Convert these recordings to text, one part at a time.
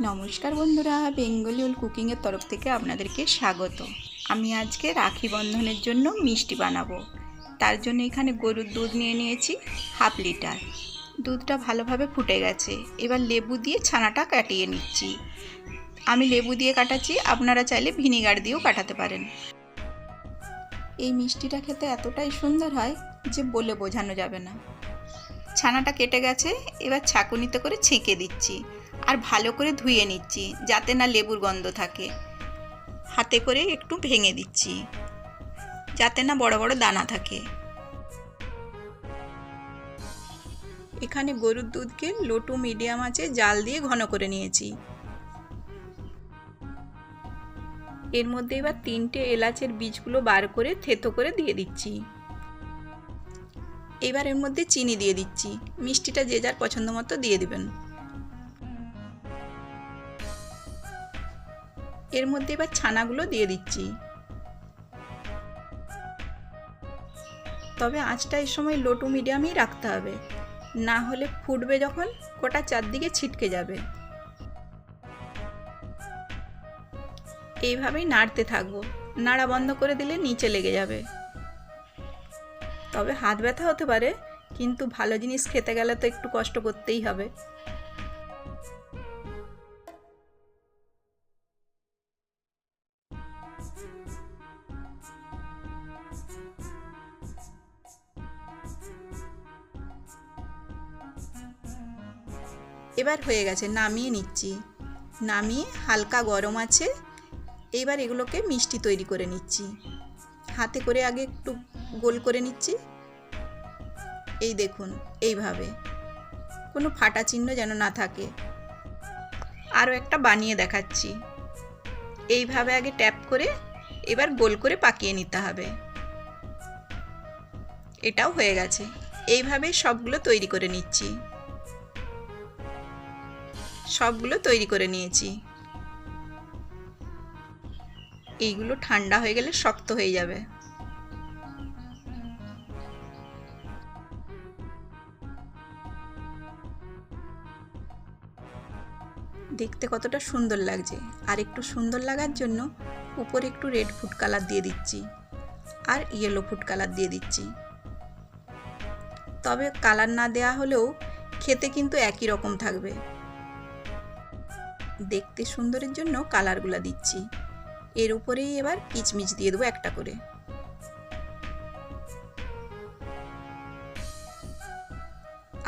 নমস্কার বন্ধুরা, বেঙ্গলি ওল কুকিংয়ের তরফ থেকে আপনাদেরকে স্বাগত। আমি আজকে রাখি বন্ধনের জন্য মিষ্টি বানাবো। তার জন্য এখানে গরুর দুধ নিয়ে নিয়েছি হাফ লিটার। দুধটা ভালোভাবে ফুটে গেছে। এবার লেবু দিয়ে ছানাটা কাটিয়ে নিচ্ছি। আমি লেবু দিয়ে কাটাচ্ছি, আপনারা চাইলে ভিনিগার দিয়েও কাটাতে পারেন। এই মিষ্টিটা খেতে এতটাই সুন্দর হয় যে বলে বোঝানো যাবে না। ছানাটা কেটে গেছে, এবার ছাঁকুনিতে করে ছেঁকে দিচ্ছি আর ভালো করে ধুয়ে নিচ্ছি যাতে না লেবুর গন্ধ থাকে। হাতে করে একটু ভেঙে দিচ্ছি যাতে না বড় বড় দানা থাকে। এখানে গরুর দুধকে লো টু মিডিয়াম আঁচে জাল দিয়ে ঘন করে নিয়েছি। এর মধ্যে এবার 3টে এলাচের বীজগুলো বার করে থেতো করে দিয়ে দিচ্ছি। এবার এর মধ্যে চিনি দিয়ে দিচ্ছি। মিষ্টিটা যে যার পছন্দ মতো দিয়ে দিবেন। এর মধ্যে এবার ছানাগুলো দিয়ে দিচ্ছি। তবে আঁচটা এই সময় লো টু মিডিয়ামই রাখতে হবে, না হলে ফুটবে যখন গোটা চারদিকে ছিটকে যাবে। এইভাবেই নাড়তে থাকবো, নাড়া বন্ধ করে দিলে নিচে লেগে যাবে। তবে হাত ব্যথা হতে পারে, কিন্তু ভালো জিনিস খেতে গেলে তো একটু কষ্ট করতেই হবে। এবার হয়ে গেছে, নামিয়ে নিচ্ছি। নামিয়ে হালকা গরম আছে। এবার এগুলোকে মিষ্টি তৈরি করে নিচ্ছি। হাতে করে আগে একটু গোল করে নিচ্ছি। এই দেখুন, এইভাবে কোনো ফাটা চিহ্ন যেন না থাকে। আরও একটা বানিয়ে দেখাচ্ছি। এইভাবে আগে ট্যাপ করে এবার গোল করে পাকিয়ে নিতে হবে। এটাও হয়ে গেছে। এইভাবে সবগুলো তৈরি করে নিচ্ছি। সবগুলো তৈরি করে নিয়েছি। এইগুলো ঠান্ডা হয়ে গেলে শক্ত হয়ে যাবে। দেখতে কতটা সুন্দর লাগছে। আর একটু সুন্দর লাগার জন্য উপরে একটু রেড ফুড কালার দিয়ে দিচ্ছি আর ইয়েলো ফুড কালার দিয়ে দিচ্ছি। তবে কালার না দেওয়া হলেও খেতে কিন্তু একই রকম থাকবে। দেখতে সুন্দরের জন্য কালারগুলো দিচ্ছি। এর উপরেই এবার কিচমিচ দিয়ে দেবো একটা করে।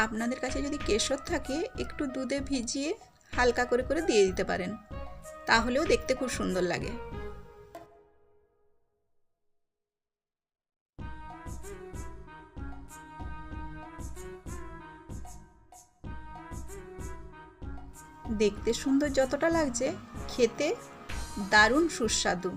আপনাদের কাছে যদি কেশর থাকে একটু দুধে ভিজিয়ে হালকা করে করে দিয়ে দিতে পারেন, তাহলেও দেখতে খুব সুন্দর লাগে। দেখতে সুন্দর যতটা লাগছে, খেতে দারুণ সুস্বাদু।